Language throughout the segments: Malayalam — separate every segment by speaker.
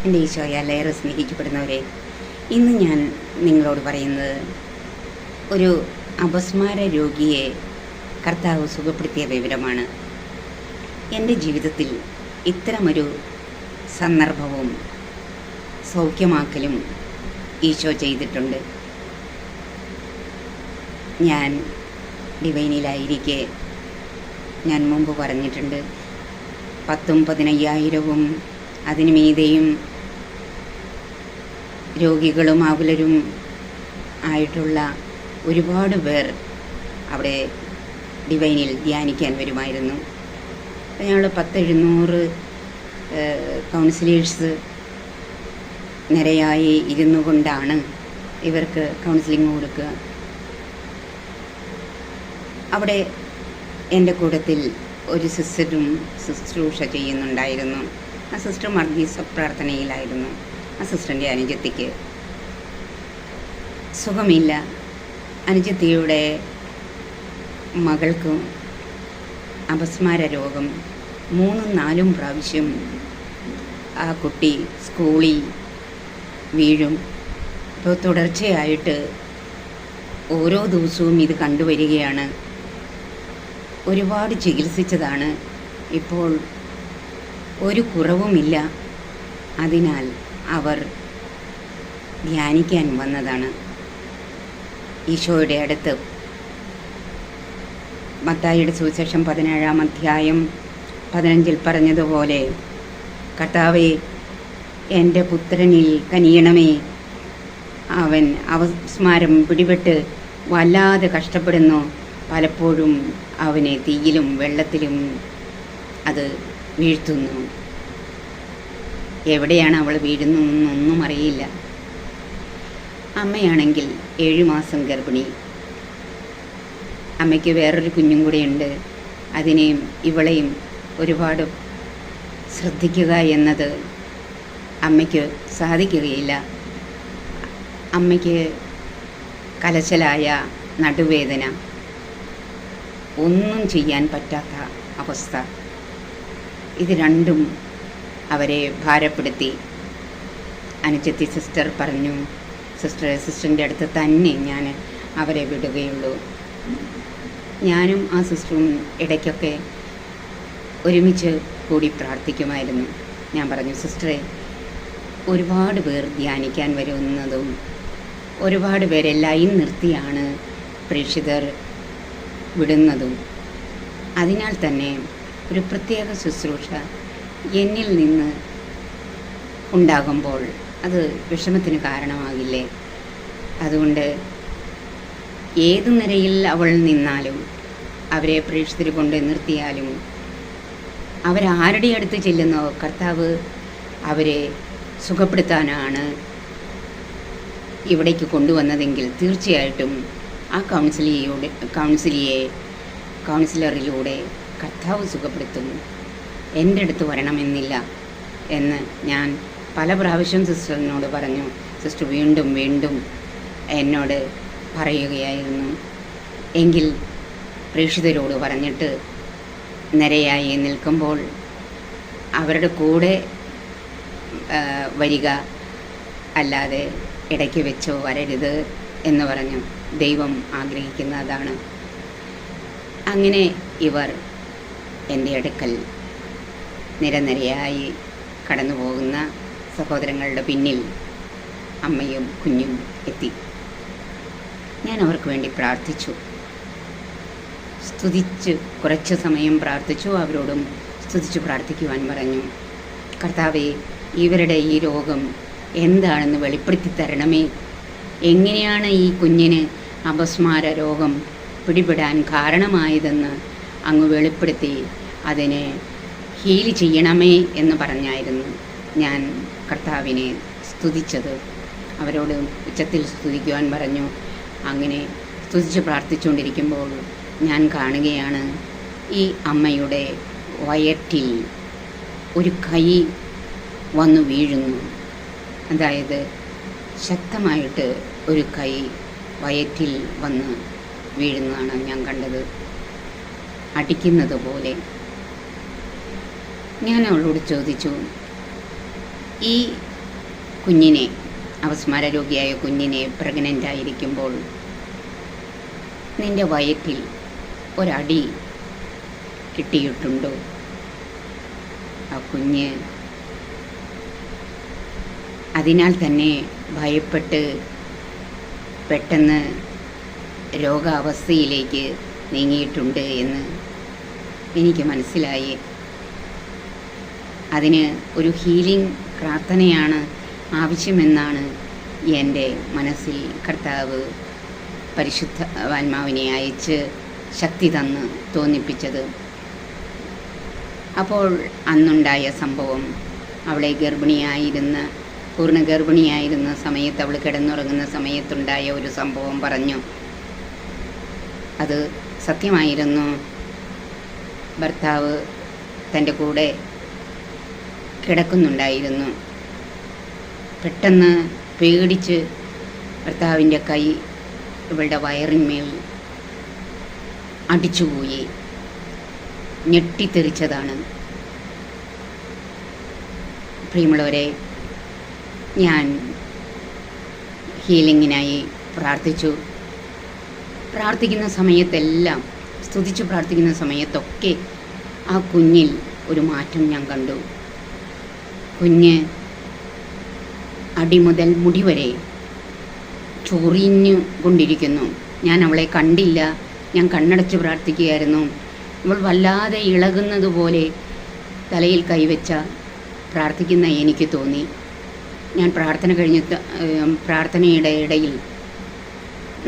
Speaker 1: എൻ്റെ ഈശോയാൽ ഏറെ സ്നേഹിക്കപ്പെടുന്നവരെ, ഇന്ന് ഞാൻ നിങ്ങളോട് പറയുന്നത് ഒരു അപസ്മാര രോഗിയെ കർത്താവ് സുഖപ്പെടുത്തിയ വിവരമാണ്. എൻ്റെ ജീവിതത്തിൽ ഇത്തരമൊരു സന്ദർഭവും സൗഖ്യമാക്കലും ഈശോ ചെയ്തിട്ടുണ്ട്. ഞാൻ ഡിവൈനിലായിരിക്കെ ഞാൻ മുമ്പ് പറഞ്ഞിട്ടുണ്ട്, 10,000-15,000 അതിനു മീതെയും രോഗികളും ആകുലരും ആയിട്ടുള്ള ഒരുപാട് പേർ അവിടെ ഡിവൈനിൽ ധ്യാനിക്കാൻ വരുമായിരുന്നു. ഞങ്ങൾ 700 കൗൺസിലേഴ്സ് നിരയായി ഇരുന്നു കൊണ്ടാണ് ഇവർക്ക് കൗൺസിലിംഗ് കൊടുക്കുക. അവിടെ എൻ്റെ കൂട്ടത്തിൽ ഒരു സിസ്റ്ററും ശുശ്രൂഷ ചെയ്യുന്നുണ്ടായിരുന്നു. ആ സിസ്റ്റർ മർഗീസ പ്രാർത്ഥനയിലായിരുന്നു. ആ സിസ്റ്ററിൻ്റെ അനുജത്തിക്ക് സുഖമില്ല. അനുജത്തിയുടെ മകൾക്ക് അപസ്മാര രോഗം 3-4 പ്രാവശ്യം ആ കുട്ടി സ്കൂളിൽ വീഴും. ഇപ്പോൾ തുടർച്ചയായിട്ട് ഓരോ ദിവസവും ഇത് കണ്ടുവരികയാണ്. ഒരുപാട് ചികിത്സിച്ചതാണ്. ഇപ്പോൾ ഒരു കുറവുമില്ല. അതിനാൽ അവർ ധ്യാനിക്കാൻ വന്നതാണ് ഈശോയുടെ അടുത്ത്. മത്തായിയുടെ സുവിശേഷം 17-ാം അധ്യായം 15 പറഞ്ഞതുപോലെ, കർത്താവേ, എൻ്റെ പുത്രനിൽ കനിയണമേ, അവൻ അപസ്മാരം പിടിപെട്ട് വല്ലാതെ കഷ്ടപ്പെടുന്നു. പലപ്പോഴും അവനെ തീയിലും വെള്ളത്തിലും അത് വീഴ്ത്തുന്നു. എവിടെയാണ് അവൾ വീഴുന്നതെന്നൊന്നും അറിയില്ല. അമ്മയാണെങ്കിൽ 7 മാസം ഗർഭിണി. അമ്മയ്ക്ക് വേറൊരു കുഞ്ഞും കൂടെയുണ്ട്. അതിനെയും ഇവളെയും ഒരുപാട് ശ്രദ്ധിക്കുക എന്നത് അമ്മയ്ക്ക് സാധിക്കുകയില്ല. അമ്മയ്ക്ക് കലശലായ നടുവേദന, ഒന്നും ചെയ്യാൻ പറ്റാത്ത അവസ്ഥ. ഇത് രണ്ടും അവരെ ഭാരപ്പെടുത്തി. അനുജത്തി സിസ്റ്റർ പറഞ്ഞു, സിസ്റ്ററിൻ്റെ അടുത്ത് തന്നെ ഞാൻ അവരെ വിടുകയുള്ളൂ. ഞാനും ആ സിസ്റ്ററും ഇടയ്ക്കൊക്കെ ഒരുമിച്ച് കൂടി പ്രാർത്ഥിക്കുമായിരുന്നു. ഞാൻ പറഞ്ഞു, സിസ്റ്ററെ, ഒരുപാട് പേർ ധ്യാനിക്കാൻ വരുന്നതും ഒരുപാട് പേരെ ലൈൻ നിർത്തിയാണ് പ്രേക്ഷിതർ വിടുന്നതും. അതിനാൽ തന്നെ ഒരു പ്രത്യേക ശുശ്രൂഷ എന്നിൽ നിന്ന് ഉണ്ടാകുമ്പോൾ അത് വിഷമത്തിന് കാരണമാകില്ലേ? അതുകൊണ്ട് ഏതു നിരയിൽ അവൾ നിന്നാലും, അവരെ പ്രേക്ഷിതർ കൊണ്ട് നിർത്തിയാലും, അവരാരുടെ അടുത്ത് ചെല്ലുന്നോ കർത്താവ് അവരെ സുഖപ്പെടുത്താനാണ് ഇവിടേക്ക് കൊണ്ടുവന്നതെങ്കിൽ തീർച്ചയായിട്ടും ആ കൗൺസിലറിലൂടെ കർത്താവ് സുഖപ്പെടുത്തും. എൻ്റെ അടുത്ത് വരണമെന്നില്ല എന്ന് ഞാൻ പല പ്രാവശ്യം സിസ്റ്ററിനോട് പറഞ്ഞു. സിസ്റ്റർ വീണ്ടും വീണ്ടും എന്നോട് പറയുകയായിരുന്നു. എങ്കിൽ പ്രേക്ഷിതരോട് പറഞ്ഞിട്ട് നിരയായി നിൽക്കുമ്പോൾ അവരുടെ കൂടെ വരിക, അല്ലാതെ ഇടയ്ക്ക് വെച്ചോ വരരുത് എന്ന് പറഞ്ഞു. ദൈവം ആഗ്രഹിക്കുന്നതാണ്. അങ്ങനെ ഇവർ എൻ്റെ അടുക്കൽ നിരനിരയായി കടന്നു പോകുന്ന സഹോദരങ്ങളുടെ പിന്നിൽ അമ്മയും കുഞ്ഞും എത്തി. ഞാൻ അവർക്ക് വേണ്ടി പ്രാർത്ഥിച്ചു, സ്തുതിച്ച് കുറച്ച് സമയം പ്രാർത്ഥിച്ചു. അവരോടും സ്തുതിച്ച് പ്രാർത്ഥിക്കുവാൻ പറഞ്ഞു. കർത്താവേ, ഇവരുടെ ഈ രോഗം എന്താണെന്ന് വെളിപ്പെടുത്തി തരണമേ. എങ്ങനെയാണ് ഈ കുഞ്ഞിന് അപസ്മാര രോഗം പിടിപെടാൻ കാരണമായതെന്ന് അങ്ങ് വെളിപ്പെടുത്തി അതിനെ ഹീൽ ചെയ്യണമേ എന്ന് പറഞ്ഞായിരുന്നു ഞാൻ കർത്താവിനെ സ്തുതിച്ചത്. അവരോട് ഉച്ചത്തിൽ സ്തുതിക്കുവാൻ പറഞ്ഞു. അങ്ങനെ സ്തുതിച്ച് പ്രാർത്ഥിച്ചുകൊണ്ടിരിക്കുമ്പോൾ ഞാൻ കാണുകയാണ്, ഈ അമ്മയുടെ വയറ്റിൽ ഒരു കൈ വന്നു വീഴുന്നു. അതായത് ശക്തമായിട്ട് ഒരു കൈ വയറ്റിൽ വന്ന് വീഴുന്നതാണ് ഞാൻ കണ്ടത്, അടിക്കുന്നത് പോലെ. ഞാൻ അവളോട് ചോദിച്ചു, ഈ കുഞ്ഞിനെ, അപസ്മാര രോഗിയായ കുഞ്ഞിനെ പ്രഗ്നൻ്റ് ആയിരിക്കുമ്പോൾ നിൻ്റെ വയറ്റിൽ ഒരടി കിട്ടിയിട്ടുണ്ടോ? ആ കുഞ്ഞ് അതിനാൽ തന്നെ ഭയപ്പെട്ട് പെട്ടെന്ന് രോഗാവസ്ഥയിലേക്ക് നീങ്ങിയിട്ടുണ്ട് എന്ന് എനിക്ക് മനസ്സിലായി. അതിന് ഒരു ഹീലിംഗ് പ്രാർത്ഥനയാണ് ആവശ്യമെന്നാണ് എൻ്റെ മനസ്സിൽ കർത്താവ് പരിശുദ്ധാത്മാവിനെ അയച്ച് ശക്തി തന്ന് തോന്നിപ്പിച്ചത്. അപ്പോൾ അന്നുണ്ടായ സംഭവം, അവളെ പൂർണ്ണ ഗർഭിണിയായിരുന്ന സമയത്ത്, അവൾ കിടന്നുറങ്ങുന്ന സമയത്തുണ്ടായ ഒരു സംഭവം പറഞ്ഞു. അത് സത്യമായിരുന്നു. ഭർത്താവ് തൻ്റെ കൂടെ കിടക്കുന്നുണ്ടായിരുന്നു. പെട്ടെന്ന് പേടിച്ച് ഭർത്താവിൻ്റെ കൈ ഇവളുടെ വയറിന്മേൽ അടിച്ചുപോയി. ഞെട്ടിത്തെറിച്ചതാണ്. പ്രിയമുള്ളവരെ, ഞാൻ ഹീലിങ്ങിനായി പ്രാർത്ഥിക്കുന്ന സമയത്തെല്ലാം, സ്തുതിച്ച് പ്രാർത്ഥിക്കുന്ന സമയത്തൊക്കെ ആ കുഞ്ഞിൽ ഒരു മാറ്റം ഞാൻ കണ്ടു. കുഞ്ഞ് അടി മുതൽ മുടി വരെ ചൊറിഞ്ഞു കൊണ്ടിരിക്കുന്നു. ഞാൻ അവളെ കണ്ടില്ല, ഞാൻ കണ്ണടച്ച് പ്രാർത്ഥിക്കുകയായിരുന്നു. അവൾ വല്ലാതെ ഇളകുന്നത് പോലെ തലയിൽ കൈവച്ച പ്രാർത്ഥിക്കുന്ന എനിക്ക് തോന്നി. ഞാൻ പ്രാർത്ഥനയുടെ ഇടയിൽ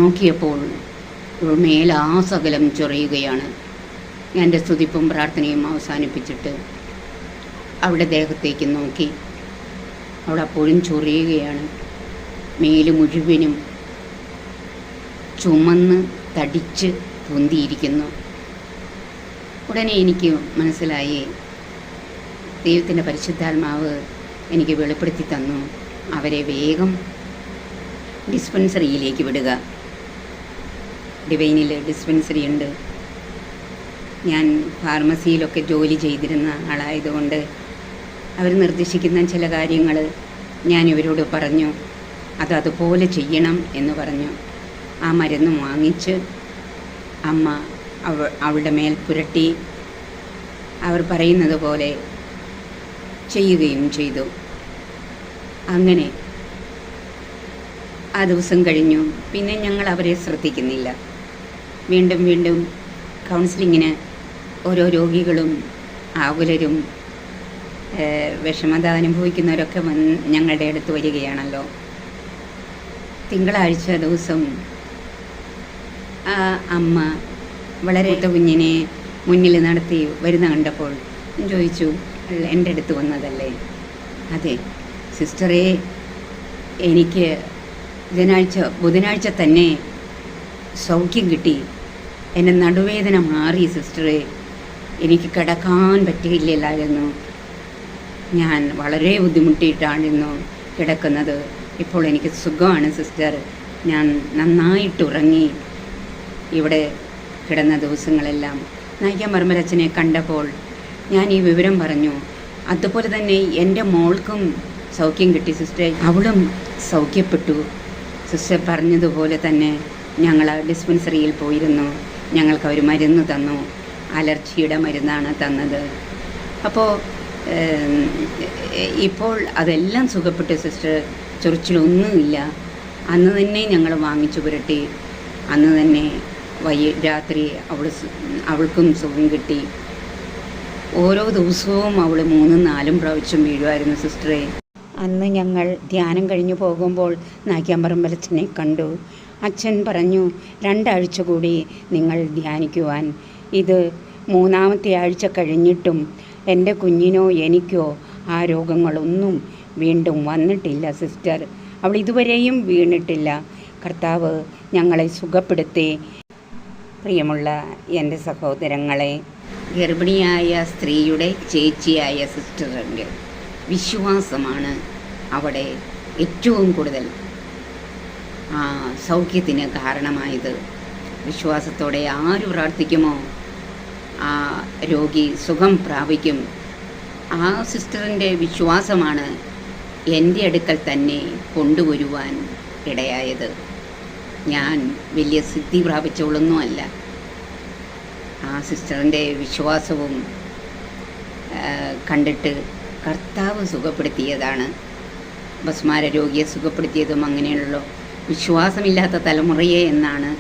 Speaker 1: നോക്കിയപ്പോൾ ഇവൾ മേലാസകലം ചൊറിയുകയാണ്. ഞാൻ എൻ്റെ സ്തുതിപ്പും പ്രാർത്ഥനയും അവസാനിപ്പിച്ചിട്ട് അവളുടെ ദേഹത്തേക്ക് നോക്കി. അവൾ അപ്പോഴും ചൊറിയുകയാണ്. മേല് മുഴുവനും ചുമന്ന് തടിച്ച് പൊന്തിയിരിക്കുന്നു. ഉടനെ എനിക്ക് മനസ്സിലായി, ദൈവത്തിൻ്റെ പരിശുദ്ധാത്മാവ് എനിക്ക് വെളിപ്പെടുത്തി തന്നു, അവരെ വേഗം ഡിസ്പെൻസറിയിലേക്ക് വിടുക. ഡിവൈനിൽ ഡിസ്പെൻസറി ഉണ്ട്. ഞാൻ ഫാർമസിയിലൊക്കെ ജോലി ചെയ്തിരുന്ന ആളായതുകൊണ്ട് അവർ നിർദ്ദേശിക്കുന്ന ചില കാര്യങ്ങൾ ഞാൻ ഇവരോട് പറഞ്ഞു. അതുപോലെ ചെയ്യണം എന്ന് പറഞ്ഞു. ആ മരുന്ന് വാങ്ങിച്ച് അമ്മ അവളുടെ മേൽ പുരട്ടി അവർ പറയുന്നത് പോലെ ചെയ്യുകയും ചെയ്തു. അങ്ങനെ ആ ദിവസം കഴിഞ്ഞു. പിന്നെ ഞങ്ങൾ അവരെ ശ്രദ്ധിക്കുന്നില്ല. വീണ്ടും കൗൺസിലിങ്ങിന് ഓരോ രോഗികളും ആകുലരും വിഷമത അനുഭവിക്കുന്നവരൊക്കെ ഞങ്ങളുടെ അടുത്ത് വരികയാണല്ലോ. തിങ്കളാഴ്ച ദിവസം ആ അമ്മ വളരെ കുഞ്ഞിനെ മുന്നിൽ നടത്തി വരുന്ന കണ്ടപ്പോൾ ചോദിച്ചു, എൻ്റെ അടുത്ത് വന്നതല്ലേ? അതെ സിസ്റ്ററെ, എനിക്ക് ബുധനാഴ്ച തന്നെ സൗഖ്യം കിട്ടി. എൻ്റെ നടുവേദന മാറി സിസ്റ്ററെ. എനിക്ക് കിടക്കാൻ പറ്റിയില്ലായിരുന്നു. ഞാൻ വളരെ ബുദ്ധിമുട്ടിയിട്ടായിരുന്നു കിടക്കുന്നത്. ഇപ്പോൾ എനിക്ക് സുഖമാണ് സിസ്റ്റർ. ഞാൻ നന്നായിട്ട് ഉറങ്ങി ഇവിടെ കിടന്ന ദിവസങ്ങളെല്ലാം. നായിക്കാൻ പറമ്പരച്ചനെ കണ്ടപ്പോൾ ഞാൻ ഈ വിവരം പറഞ്ഞു. അതുപോലെ തന്നെ എൻ്റെ മോൾക്കും സൗഖ്യം കിട്ടി സിസ്റ്ററെ. അവളും സൗഖ്യപ്പെട്ടു. സിസ്റ്റർ പറഞ്ഞതുപോലെ തന്നെ ഞങ്ങൾ ഡിസ്പെൻസറിയിൽ പോയിരുന്നു. ഞങ്ങൾക്ക് അവർ മരുന്ന് തന്നു. അലർജിയുടെ മരുന്നാണ് തന്നത്. അപ്പോൾ ഇപ്പോൾ അതെല്ലാം സുഖപ്പെട്ടു സിസ്റ്റർ. ചൊറിച്ചിലൊന്നുമില്ല. അന്ന് തന്നെ ഞങ്ങൾ വാങ്ങിച്ചു പുരട്ടി. അന്ന് തന്നെ രാത്രി അവൾക്കും സുഖം കിട്ടി. ഓരോ ദിവസവും അവൾ 3-4 പ്രാവശ്യം വീഴുമായിരുന്നു സിസ്റ്ററെ. അന്ന് ഞങ്ങൾ ധ്യാനം കഴിഞ്ഞു പോകുമ്പോൾ നായ്ക്കാമ്പറമ്പലച്ചനെ കണ്ടു. അച്ഛൻ പറഞ്ഞു, 2 ആഴ്ച കൂടി നിങ്ങൾ ധ്യാനിക്കുവാൻ. ഇത് 3-ാമത്തെ ആഴ്ച കഴിഞ്ഞിട്ടും എൻ്റെ കുഞ്ഞിനോ എനിക്കോ ആ രോഗങ്ങളൊന്നും വീണ്ടും വന്നിട്ടില്ല സിസ്റ്റർ. അവൾ ഇതുവരെയും വീണിട്ടില്ല. കർത്താവ് ഞങ്ങളെ സുഖപ്പെടുത്തി. പ്രിയമുള്ള എൻ്റെ സഹോദരങ്ങളെ, ഗർഭിണിയായ സ്ത്രീയുടെ ചേച്ചിയായ സിസ്റ്ററിൻ്റെ വിശ്വാസമാണ് അവിടെ ഏറ്റവും കൂടുതൽ സൗഖ്യത്തിന് കാരണമായത്. വിശ്വാസത്തോടെ ആര് പ്രാർത്ഥിക്കുമോ ആ രോഗി സുഖം പ്രാപിക്കും. ആ സിസ്റ്ററിൻ്റെ വിശ്വാസമാണ് എൻ്റെ അടുക്കൽ തന്നെ കൊണ്ടുവരുവാൻ ഇടയായത്. ഞാൻ വലിയ സിദ്ധി പ്രാപിച്ചവളൊന്നുമല്ല. ആ സിസ്റ്ററിൻ്റെ വിശ്വാസവും കണ്ടിട്ട് കർത്താവ് സുഖപ്പെടുത്തിയതാണ്. ഭസ്മാര രോഗിയെ സുഖപ്പെടുത്തിയതും അങ്ങനെയുള്ളൂ. വിശ്വാസമില്ലാത്ത തലമുറയെ എന്നാണ്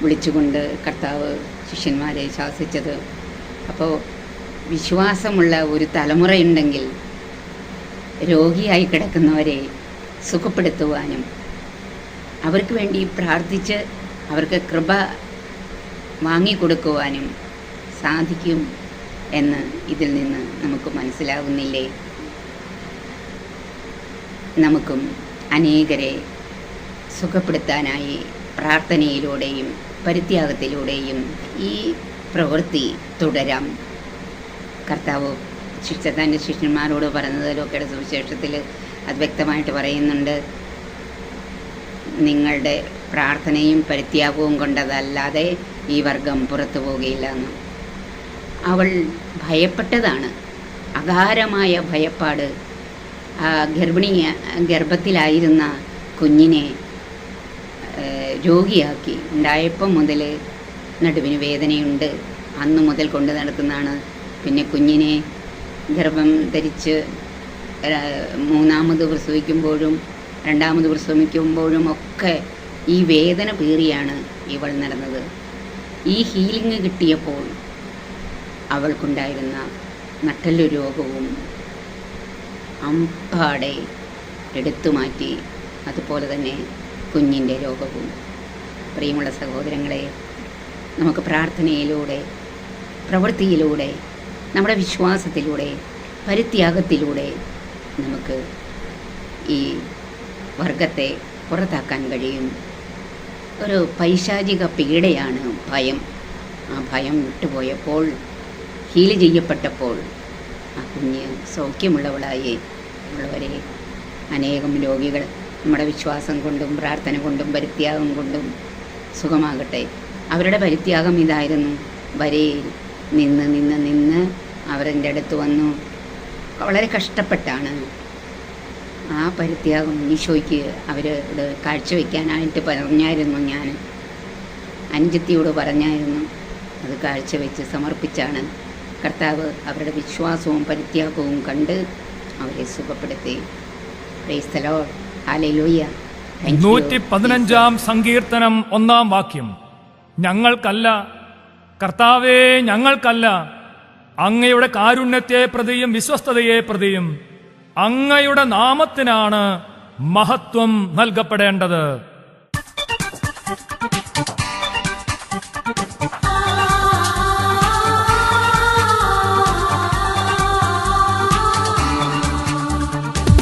Speaker 1: വിളിച്ചുകൊണ്ട് കർത്താവ് ശിഷ്യന്മാരെ ശാസിച്ചത്. അപ്പോൾ വിശ്വാസമുള്ള ഒരു തലമുറയുണ്ടെങ്കിൽ രോഗിയായി കിടക്കുന്നവരെ സുഖപ്പെടുത്തുവാനും അവർക്ക് വേണ്ടി പ്രാർത്ഥിച്ച് അവർക്ക് കൃപ വാങ്ങിക്കൊടുക്കുവാനും സാധിക്കും എന്ന് ഇതിൽ നിന്ന് നമുക്ക് മനസ്സിലാകുന്നില്ലേ? നമുക്കും അനേകരെ സുഖപ്പെടുത്താനായി പ്രാർത്ഥനയിലൂടെയും പരിത്യാഗത്തിലൂടെയും ഈ പ്രവൃത്തി തുടരാം. കർത്താവ് തൻ്റെ ശിഷ്യന്മാരോട് പറഞ്ഞത് ലൂക്കയുടെ സുവിശേഷത്തിൽ അത് വ്യക്തമായിട്ട് പറയുന്നുണ്ട്. നിങ്ങളുടെ പ്രാർത്ഥനയും പരിത്യാഗവും കൊണ്ടതല്ലാതെ ഈ വർഗം പുറത്തു പോകുകയില്ല എന്ന്. അവൾ ഭയപ്പെട്ടതാണ്, അകാരമായ ഭയപ്പാട്. ഗർഭത്തിലായിരുന്ന കുഞ്ഞിനെ രോഗിയാക്കി. ഉണ്ടായപ്പം മുതൽ നടുവിന് വേദനയുണ്ട്, അന്ന് മുതൽ കൊണ്ട് നടക്കുന്നതാണ്. പിന്നെ കുഞ്ഞിനെ ഗർഭം ധരിച്ച് മൂന്നാമത് പ്രസവിക്കുമ്പോഴും രണ്ടാമത് പ്രസവിക്കുമ്പോഴും ഒക്കെ ഈ വേദന പേറിയാണ് ഇവൾ നടന്നത്. ഈ ഹീലിംഗ് കിട്ടിയപ്പോൾ അവൾക്കുണ്ടായിരുന്ന നട്ടെല്ലു രോഗവും അമ്പാടെ എടുത്തു മാറ്റി. അതുപോലെ തന്നെ കുഞ്ഞിൻ്റെ രോഗവും. പ്രിയമുള്ള സഹോദരങ്ങളെ, നമുക്ക് പ്രാർത്ഥനയിലൂടെ, പ്രവൃത്തിയിലൂടെ, നമ്മുടെ വിശ്വാസത്തിലൂടെ, പരിത്യാഗത്തിലൂടെ നമുക്ക് ഈ വർഗത്തെ പുറത്താക്കാൻ കഴിയും. ഒരു പൈശാചിക പീഡയാണ് ഭയം. ആ ഭയം വിട്ടുപോയപ്പോൾ, ഹീല് ചെയ്യപ്പെട്ടപ്പോൾ ആ കുഞ്ഞ് സൗഖ്യമുള്ളവളായി. ഉള്ളവരെ അനേകം രോഗികൾ നമ്മുടെ വിശ്വാസം കൊണ്ടും പ്രാർത്ഥന കൊണ്ടും പരിത്യാഗം കൊണ്ടും സുഖമാകട്ടെ. അവരുടെ പരിത്യാഗം ഇതായിരുന്നു. വരയിൽ നിന്ന് നിന്ന് നിന്ന് അവരെൻ്റെ അടുത്ത് വന്നു. വളരെ കഷ്ടപ്പെട്ടാണ് ആ പരിത്യാഗം ഈശോയ്ക്ക് അവരോട് കാഴ്ചവെക്കാനായിട്ട് പറഞ്ഞായിരുന്നു. ഞാൻ അനുജത്തിയോട് പറഞ്ഞായിരുന്നു. അത് കാഴ്ചവെച്ച് സമർപ്പിച്ചാണ് കർത്താവ് അവരുടെ വിശ്വാസവും പരിത്യാഗവും കണ്ട് അവരെ സുഖപ്പെടുത്തി. Praise the lord. ഹല്ലേലൂയ.
Speaker 2: 115-ാം സങ്കീർത്തനം 1-ാം വാക്യം. ഞങ്ങൾക്കല്ല കർത്താവേ, ഞങ്ങൾക്കല്ല, അങ്ങയുടെ കാരുണ്യത്തെ പ്രതിയും വിശ്വസ്തതയെ പ്രതിയും അങ്ങയുടെ നാമത്തിനാണ് മഹത്വം നൽകപ്പെടേണ്ടത്.